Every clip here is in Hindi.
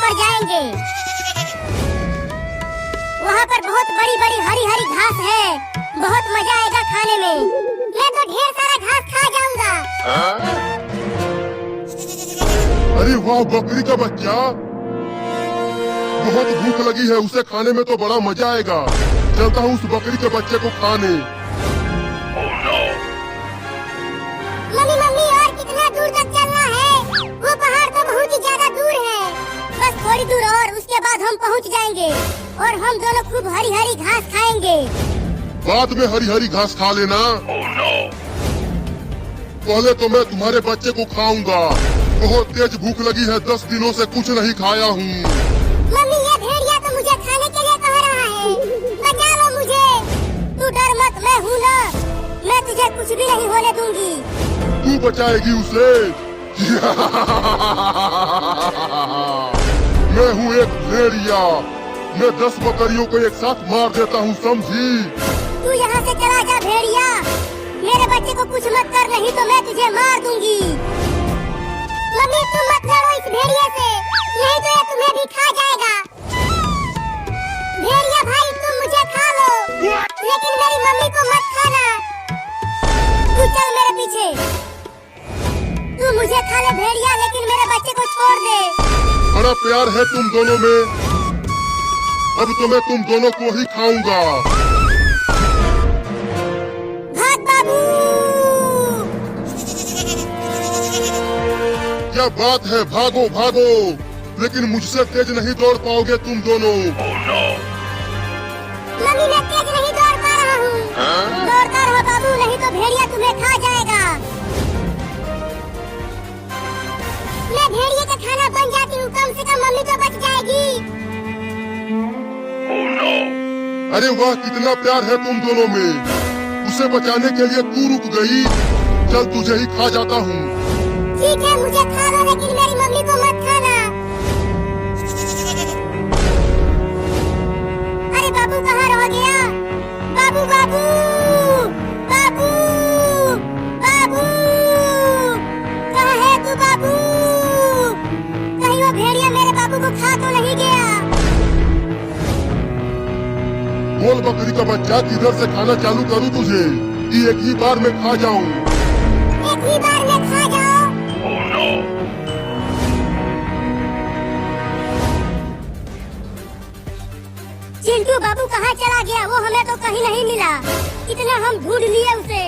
पर जाएंगे। वहाँ पर बहुत बड़ी बड़ी हरी हरी घास है, बहुत मजा आएगा खाने में। मैं तो ढेर सारा घास खा जाऊंगा। अरे वाह, बकरी का बच्चा, बहुत भूख लगी है, उसे खाने में तो बड़ा मजा आएगा। चलता हूँ उस बकरी के बच्चे को खाने। मम्मी मम्मी, और कितना दूर तक चलना है? वो पहाड़ तो बहुत ही ज्यादा दूर है। बस थोड़ी दूर और, उसके बाद हम पहुंच जाएंगे और हम दोनों खूब हरी हरी घास खाएंगे। बाद में हरी हरी घास खा लेना। पहले तो मैं तुम्हारे बच्चे को खाऊंगा। बहुत तेज भूख लगी है, 10 दिनों से कुछ नहीं खाया हूँ। मम्मी, ये भेड़िया तो मुझे खाने के लिए कह रहा है। बचा लो मुझे। तू डर मत, मैं हूँ ना, मैं तुझे कुछ भी नहीं होने दूंगी। तू बचाएगी उसे? मैं हूँ एक भेड़िया, मैं 10 बकरियों को एक साथ मार देता हूँ, समझी? तू यहाँ से चला जा भेड़िया, मेरे बच्चे को कुछ मत कर, नहीं तो मैं तुझे मार दूंगी। मम्मी, तुम मत लड़ो इस भेड़िए से, नहीं तो ये तुम्हें भी खा जाएगा। भेड़िया भाई, तुम मुझे खा लो, लेकिन मेरी मम्मी को मत खाना। तू चल मेरे पीछे, तू मुझे खा ले भेड़िया, लेकिन मेरे बच्चे को छोड़ दे। बड़ा प्यार है तुम दोनों में, अब तो मैं तुम दोनों को ही खाऊंगा। भाग बाबू। क्या बात है, भागो भागो, लेकिन मुझसे तेज नहीं दौड़ पाओगे तुम दोनों। मम्मी, मैं तेज नहीं दौड़ पा रहा हूँ। दौड़ता रहो बाबू, नहीं तो भेड़िया तुम्हें खा जाएगा। मैं भेड़िए का खाना बन जाती हूँ, कम से कम मम्मी तो बच जाएगी। अरे वाह, कितना प्यार है तुम दोनों में। उसे बचाने के लिए तू रुक गई, चल तुझे ही खा जाता हूँ। ठीक है, मुझे खा लो, लेकिन मेरी मम्मी को मत खाना। अरे बाबू कहाँ रह गया? बाबू बाबू बाबू बाबू, कहाँ है तू बाबू? कहीं वो भेड़िया मेरे बाबू को खा तो नहीं गया? बोल बकरी का बच्चा, किधर से खाना चालू करूँ तुझे कि एक ही बार में खा जाऊँ? एक ही बार में खा जाओ। चिंटू बाबू कहाँ चला गया? वो हमें तो कहीं नहीं मिला, इतना हम ढूंढ लिए उसे।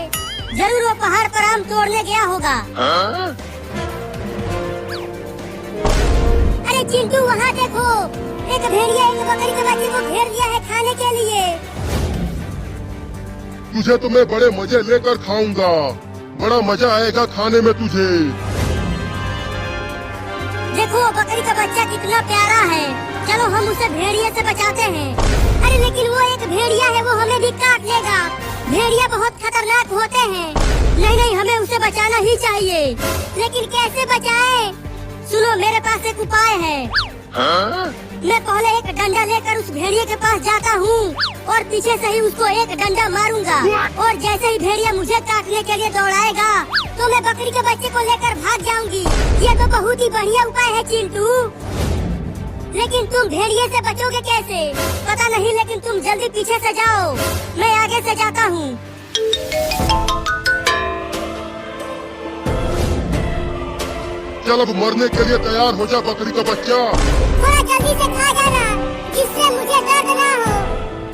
जरूर वो पहाड़ पर आम तोड़ने गया होगा। अरे चिंटू, वहाँ देखो, एक भेड़िया एक बकरी के बच्चे को घेर लिया है खाने के लिए। तुझे तो मैं बड़े मजे लेकर खाऊंगा, बड़ा मजा आएगा खाने में तुझे। देखो बकरी का बच्चा कितना प्यारा है, चलो हम उसे भेड़िए से बचाते हैं। अरे लेकिन वो एक भेड़िया है, वो हमें भी काट लेगा। भेड़िया बहुत खतरनाक होते हैं। नहीं नहीं, हमें उसे बचाना ही चाहिए, लेकिन कैसे बचाएं? सुनो, मेरे पास एक उपाय है। मैं पहले एक डंडा लेकर उस भेड़िए के पास जाता हूँ और पीछे से ही उसको एक डंडा मारूंगा, और जैसे ही भेड़िया मुझे काटने के लिए दौड़ाएगा तो मैं बकरी के बच्चे को लेकर भाग जाऊंगी। ये तो बहुत ही बढ़िया उपाय है चिंटू, लेकिन तुम भेड़िए से बचोगे कैसे पता नहीं, लेकिन तुम जल्दी पीछे से जाओ, मैं आगे से जाता हूँ। चल अब मरने के लिए तैयार हो जा बकरी का बच्चा। थोड़ा जल्दी से खा जाना, जिससे मुझे दर्द ना हो।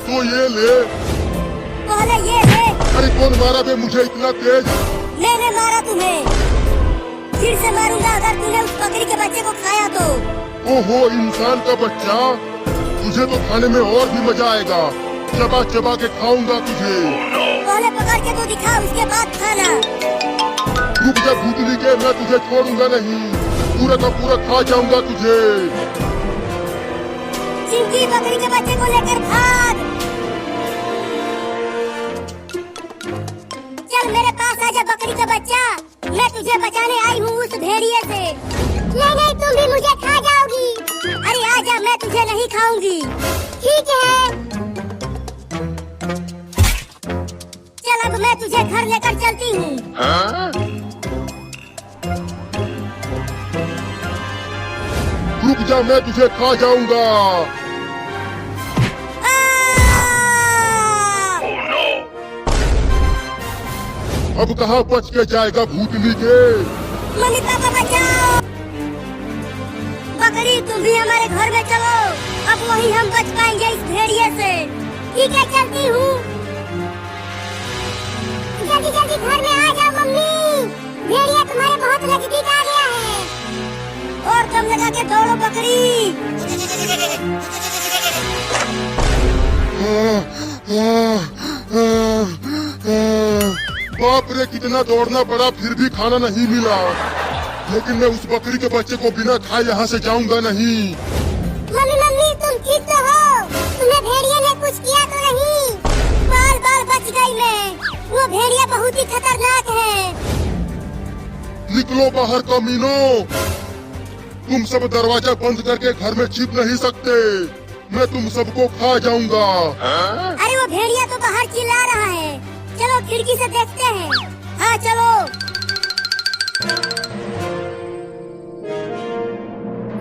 तो ये ले। पहले ये ले। अरे कौन मारा बे मुझे इतना तेज? मैंने मारा तुम्हें, फिर से मारूंगा अगर तूने उस बकरी के बच्चे को खाया तो। ओहो इंसान का बच्चा, तुझे तो खाने में और भी मजा आएगा, चबा चबा के खाऊंगा तुझे। पहले पकड़ के तो दिखा, उसके बाद खाना। रुक जा भूतनी के, मैं तुझे छोड़ूंगा नहीं, पूरा का पूरा खा जाऊंगा तुझे। चिंकी, बकरी के बच्चे को लेकर भाग। चल मेरे पास आजा बकरी का बच्चा, मैं तुझे बचाने आई हूँ उस भेड़िए से। नहीं नहीं, तुम भी मुझे खा जाओगी। अरे आजा, मैं तुझे नहीं खाऊंगी। ठीक है, चल अब मैं तुझे घर लेकर चलती हूँ। रुक जा, मैं तुझे खा जाऊंगा। अब कहाँ बच के जाएगा भूतनी के। मम्मी पापा बचाओ। बकरी तुम भी हमारे घर में चलो, अब वही हम बच पाएंगे इस भेड़िए से। ठीक है चलती हूँ। जल्दी जल्दी घर में आ जाओ मम्मी, भेड़िया तुम्हारे बहुत नजदीक आ गया है। और दम लगा के दौड़ो बकरी। बाप रे, कितना दौड़ना पड़ा फिर भी खाना नहीं मिला। लेकिन मैं उस बकरी के बच्चे को बिना खाए यहाँ से जाऊंगा नहीं। मम्मी मम्मी तुम ठीक तो हो? तुम्हें भेड़िया ने कुछ किया तो नहीं? बाल बाल बच गई मैं। वो भेड़िया बहुत ही खतरनाक है। निकलो बाहर कमीनों, तुम सब दरवाजा बंद करके घर में छिप नहीं सकते। मैं तुम सबको खा जाऊंगा। अरे वो भेड़िया तो बाहर चिल्ला रहा है, चलो खिड़की से देखते हैं। हाँ चलो।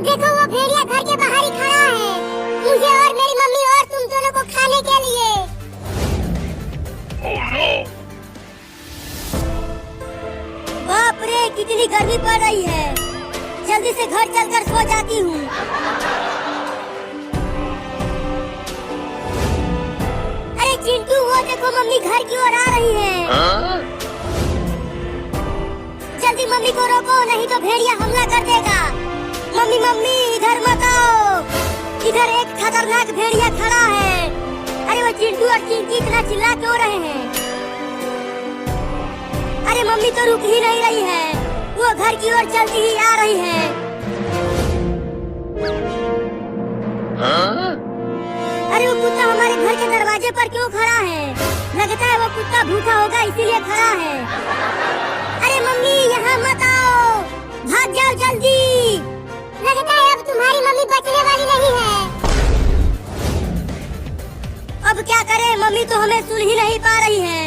देखो वो भेड़िया घर के बाहर ही खड़ा है, मुझे और मेरी मम्मी और तुम दोनों को खाने के लिए। बाप रे, कितनी गर्मी पड़ रही है। जल्दी से घर चलकर सो जाती हूँ। अरे चिंटू, वो देखो मम्मी घर की ओर आ रही है। जल्दी मम्मी को रोको, नहीं तो भेड़िया हमला कर देगा। मम्मी मम्मी इधर मत आओ, इधर एक खतरनाक भेड़िया खड़ा है। अरे वो चिंटू और चिंकी इतना चिल्ला क्यों रहे हैं? अरे मम्मी तो रुक ही नहीं रही है, वो घर की ओर चलती ही आ रही है। अरे वो कुत्ता हमारे घर के दरवाजे पर क्यों खड़ा है? लगता है वो कुत्ता भूखा होगा इसीलिए खड़ा है। अरे मम्मी यहाँ मत आओ, भाग जाओ जल्दी। लगता है अब तुम्हारी मम्मी बचने वाली नहीं है। अब क्या करें, मम्मी तो हमें सुन ही नहीं पा रही है।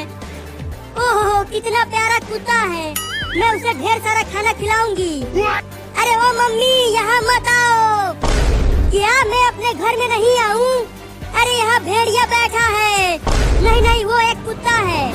ओहो कितना प्यारा कुत्ता है, मैं उसे ढेर सारा खाना खिलाऊंगी। अरे ओ मम्मी यहाँ मत आओ। क्या मैं अपने घर में नहीं आऊँ? अरे यहाँ भेड़िया बैठा है। नहीं नहीं, वो एक कुत्ता है।